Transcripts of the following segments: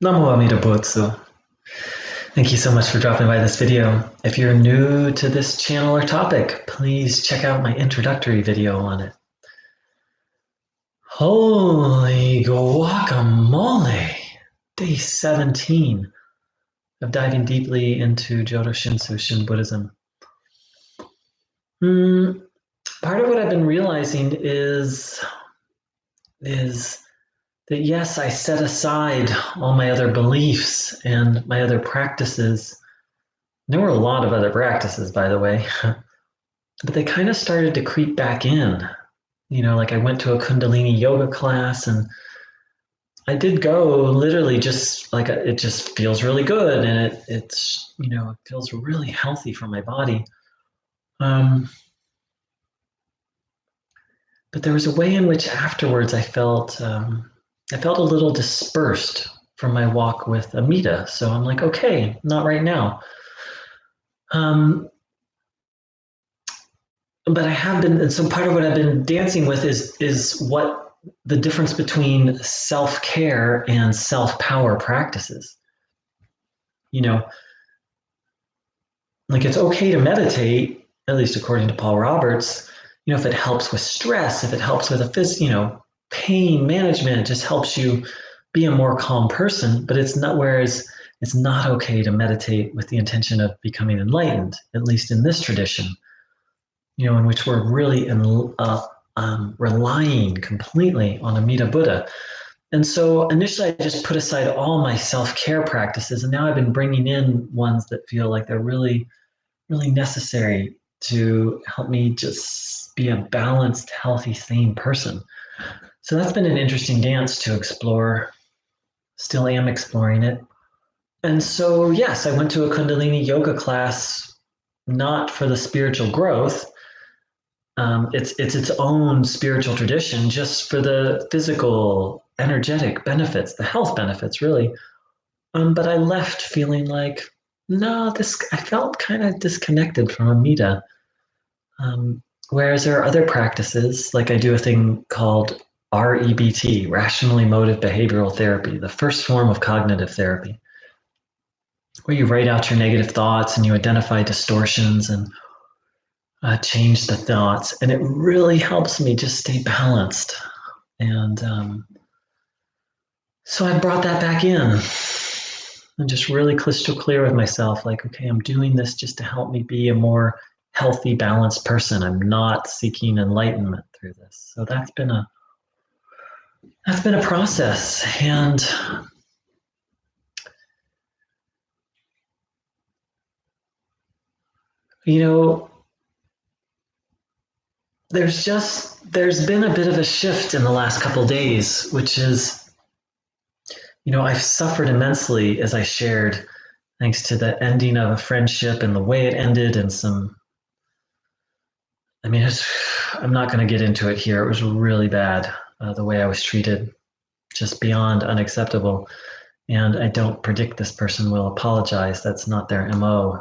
Namo Amida Butsu. Thank you so much for dropping by this video. If you're new to this channel or topic, please check out my introductory video on it. Holy guacamole! Day 17 of diving deeply into Jodo Shinshu, Shin Buddhism. Part of what I've been realizing is that yes, I set aside all my other beliefs and my other practices. There were a lot of other practices, by the way, but they kind of started to creep back in. Like I went to a Kundalini yoga class and I did go literally just like it just feels really good and it feels really healthy for my body. Um, but there was a way in which afterwards I felt a little dispersed from my walk with Amita. So I'm like, okay, not right now. But I have been, and so part of what I've been dancing with is what the difference between self-care and self-power practices. Like it's okay to meditate, at least according to Paul Roberts, if it helps with stress, if it helps with pain management, it just helps you be a more calm person. But whereas it's not okay to meditate with the intention of becoming enlightened, at least in this tradition, in which we're really relying completely on Amida Buddha. And so initially, I just put aside all my self-care practices, and now I've been bringing in ones that feel like they're really, really necessary to help me just be a balanced, healthy, sane person. So that's been an interesting dance to explore. Still am exploring it. And so, yes, I went to a Kundalini yoga class, not for the spiritual growth. It's its own spiritual tradition, just for the physical, energetic benefits, the health benefits, really. But I left feeling like, no, I felt kind of disconnected from Amida. Whereas there are other practices, like I do a thing called REBT, Rational Emotive Behavioral Therapy, the first form of cognitive therapy, where you write out your negative thoughts and you identify distortions and change the thoughts. And it really helps me just stay balanced. And so I brought that back in and just really crystal clear with myself, like, okay, I'm doing this just to help me be a more healthy, balanced person. I'm not seeking enlightenment through this. So that's been a process. And there's been a bit of a shift in the last couple of days, which is, I've suffered immensely, as I shared, thanks to the ending of a friendship and the way it ended, and I'm not going to get into it here. It was really bad, the way I was treated, just beyond unacceptable. And I don't predict this person will apologize. That's not their MO.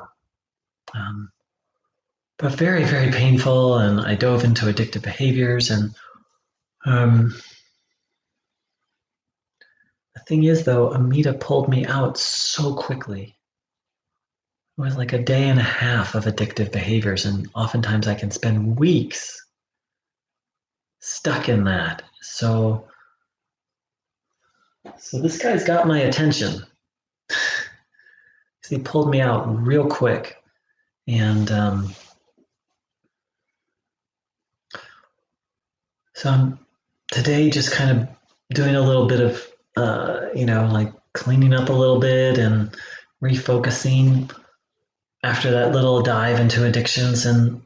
But very, very painful. And I dove into addictive behaviors. And the thing is, though, Amita pulled me out so quickly. It was like a day and a half of addictive behaviors. And oftentimes I can spend weeks stuck in that. So this guy's got my attention. He pulled me out real quick. And so I'm today just kind of doing a little bit of, like cleaning up a little bit and refocusing after that little dive into addictions. And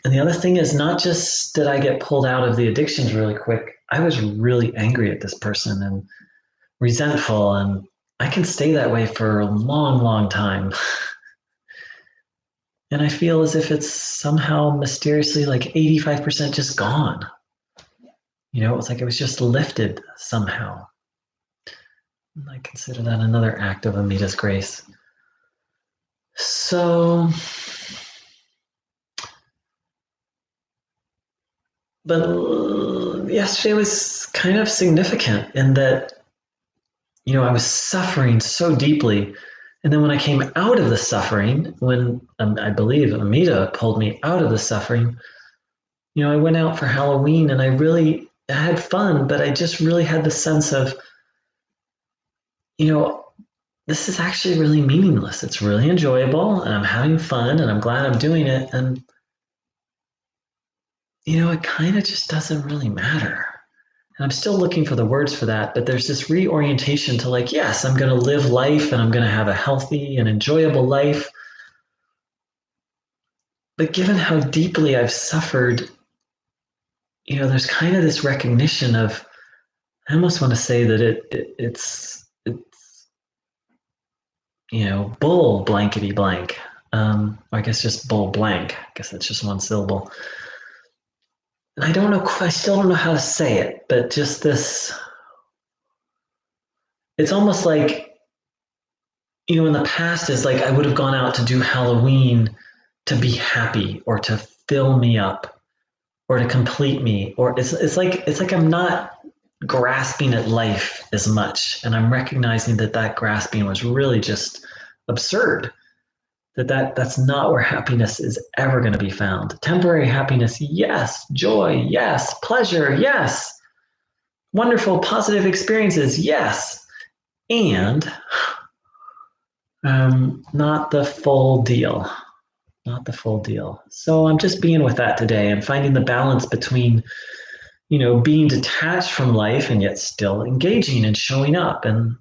the other thing is not just did I get pulled out of the addictions really quick, I was really angry at this person and resentful. And I can stay that way for a long, long time. And I feel as if it's somehow mysteriously like 85% just gone. It was like it was just lifted somehow. And I consider that another act of Amita's grace. So, but yesterday was kind of significant in that I was suffering so deeply. And then when I came out of the suffering, when I believe Amita pulled me out of the suffering, I went out for Halloween and I had fun, but I just really had the sense of, you know, this is actually really meaningless. It's really enjoyable and I'm having fun and I'm glad I'm doing it. And, it kind of just doesn't really matter. And I'm still looking for the words for that, but there's this reorientation to like, yes, I'm going to live life and I'm going to have a healthy and enjoyable life. But given how deeply I've suffered, there's kind of this recognition of, I almost want to say that it's bull blankety blank. I guess just bull blank. I guess that's just one syllable. And I still don't know how to say it, but just this, it's almost like, in the past is like I would have gone out to do Halloween to be happy or to fill me up or to complete me. Or it's like I'm not grasping at life as much. And I'm recognizing that grasping was really just absurd. That's not where happiness is ever going to be found. Temporary happiness, yes. Joy, yes. Pleasure, yes. Wonderful positive experiences, yes. And not the full deal. Not the full deal. So I'm just being with that today and finding the balance between, being detached from life and yet still engaging and showing up. And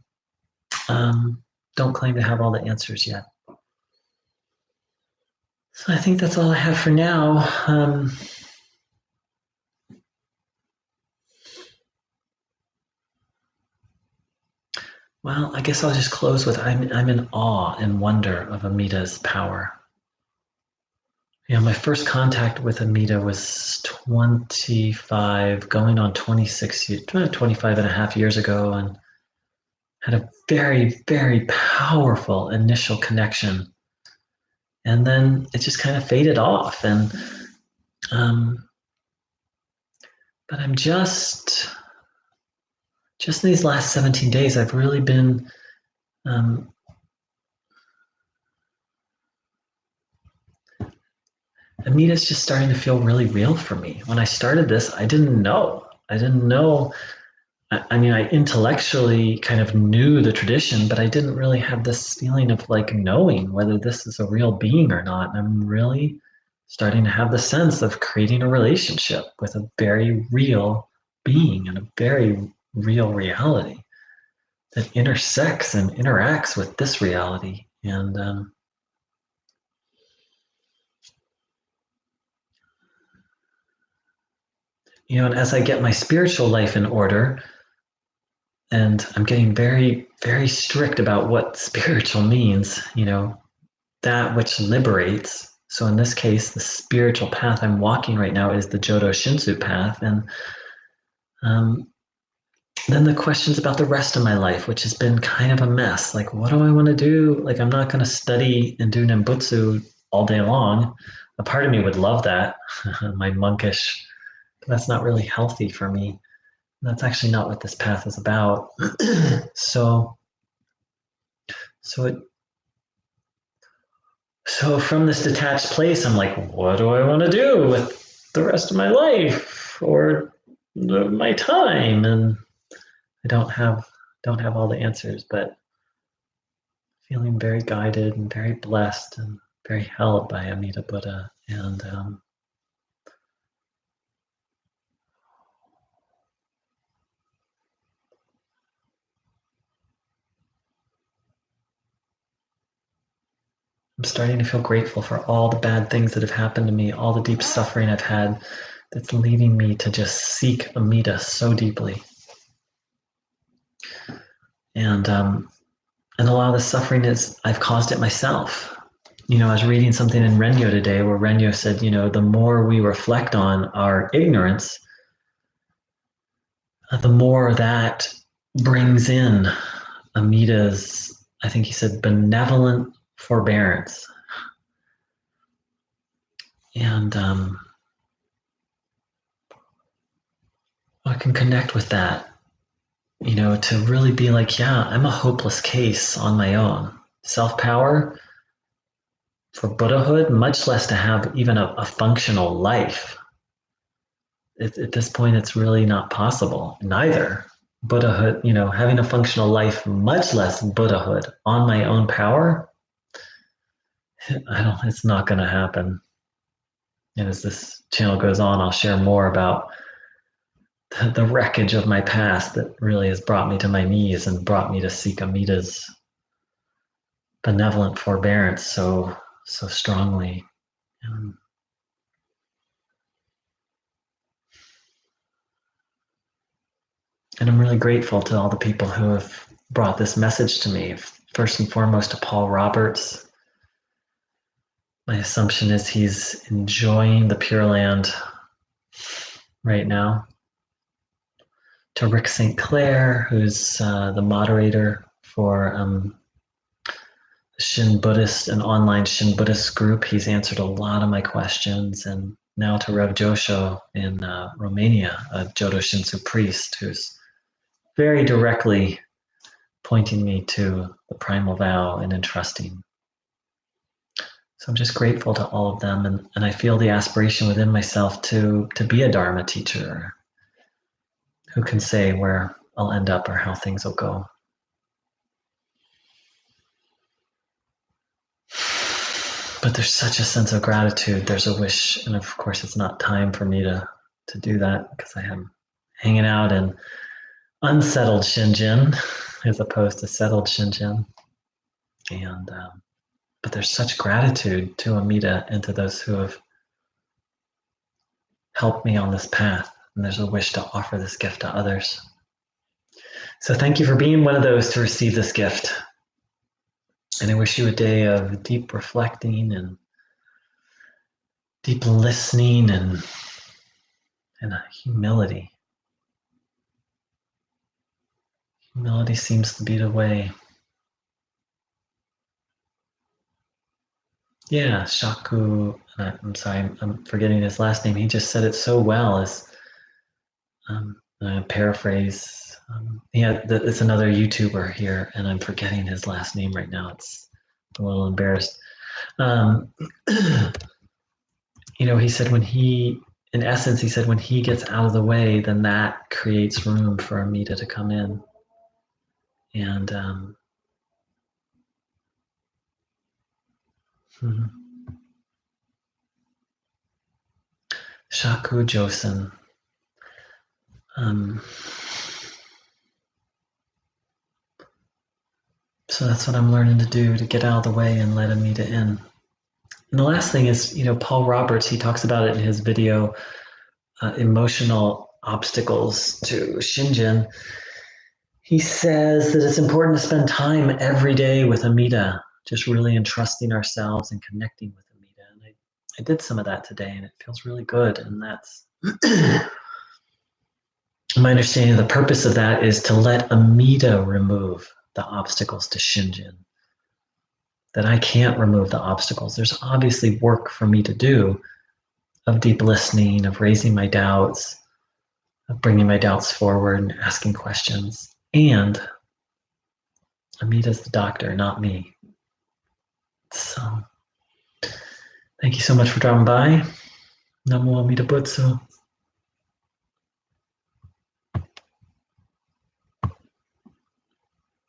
don't claim to have all the answers yet. So I think that's all I have for now. Well, I guess I'll just close with I'm in awe and wonder of Amita's power. My first contact with Amita was 25, going on 26, 25 and a half years ago, and had a very, very powerful initial connection. And then it just kind of faded off. But I'm just in these last 17 days, I've really been Amita's just starting to feel really real for me. When I started this, I didn't know. I intellectually kind of knew the tradition, but I didn't really have this feeling of like knowing whether this is a real being or not. And I'm really starting to have the sense of creating a relationship with a very real being and a very real reality that intersects and interacts with this reality. And as I get my spiritual life in order, and I'm getting very, very strict about what spiritual means, that which liberates. So in this case, the spiritual path I'm walking right now is the Jodo Shinshu path. And then the questions about the rest of my life, which has been kind of a mess. Like, what do I want to do? Like, I'm not going to study and do Nembutsu all day long. A part of me would love that, my monkish, but that's not really healthy for me. That's actually not what this path is about. so, so it, so from this detached place, I'm like, what do I want to do with the rest of my life or my time? And I don't have all the answers, but feeling very guided and very blessed and very held by Amita Buddha. And I'm starting to feel grateful for all the bad things that have happened to me, all the deep suffering I've had that's leading me to just seek Amita so deeply. And a lot of the suffering is I've caused it myself. I was reading something in Renyo today where Renyo said, the more we reflect on our ignorance, the more that brings in Amita's, I think he said, benevolent forbearance. And I can connect with that to really be like, yeah, I'm a hopeless case on my own. Self-power for Buddhahood, much less to have even a functional life. At this point, it's really not possible. Neither Buddhahood, having a functional life, much less Buddhahood on my own power. It's not going to happen. And as this channel goes on, I'll share more about the wreckage of my past that really has brought me to my knees and brought me to seek Amitas' benevolent forbearance so strongly. Um, and I'm really grateful to all the people who have brought this message to me. First and foremost, to Paul Roberts. My assumption is he's enjoying the Pure Land right now. To Rick St. Clair, who's the moderator for Shin Buddhist, an online Shin Buddhist group. He's answered a lot of my questions. And now to Rev Josho in Romania, a Jodo Shinshu priest who's very directly pointing me to the primal vow and entrusting. So I'm just grateful to all of them. And I feel the aspiration within myself to be a Dharma teacher. Who can say where I'll end up or how things will go? But there's such a sense of gratitude. There's a wish, and of course, it's not time for me to do that because I am hanging out in unsettled Shinjin as opposed to settled Shinjin. And but there's such gratitude to Amita and to those who have helped me on this path. And there's a wish to offer this gift to others. So thank you for being one of those to receive this gift. And I wish you a day of deep reflecting and deep listening and humility. Humility seems to be the way. Yeah, Shaku, I'm sorry, I'm forgetting his last name. He just said it so well as paraphrase. It's another YouTuber here, and I'm forgetting his last name right now. I'm a little embarrassed. He said in essence, he said when he gets out of the way, then that creates room for Amita to come in. And Shaku Josen. So that's what I'm learning to do, to get out of the way and let Amita in. And the last thing is, Paul Roberts, he talks about it in his video, Emotional Obstacles to Shinjin. He says that it's important to spend time every day with Amita, just really entrusting ourselves and connecting with Amita. And I did some of that today, and it feels really good. And that's my understanding of the purpose of that is to let Amita remove the obstacles to Shinjin. That I can't remove the obstacles. There's obviously work for me to do of deep listening, of raising my doubts, of bringing my doubts forward and asking questions. And Amita's the doctor, not me. So thank you so much for dropping by. Namo Amita Butsu.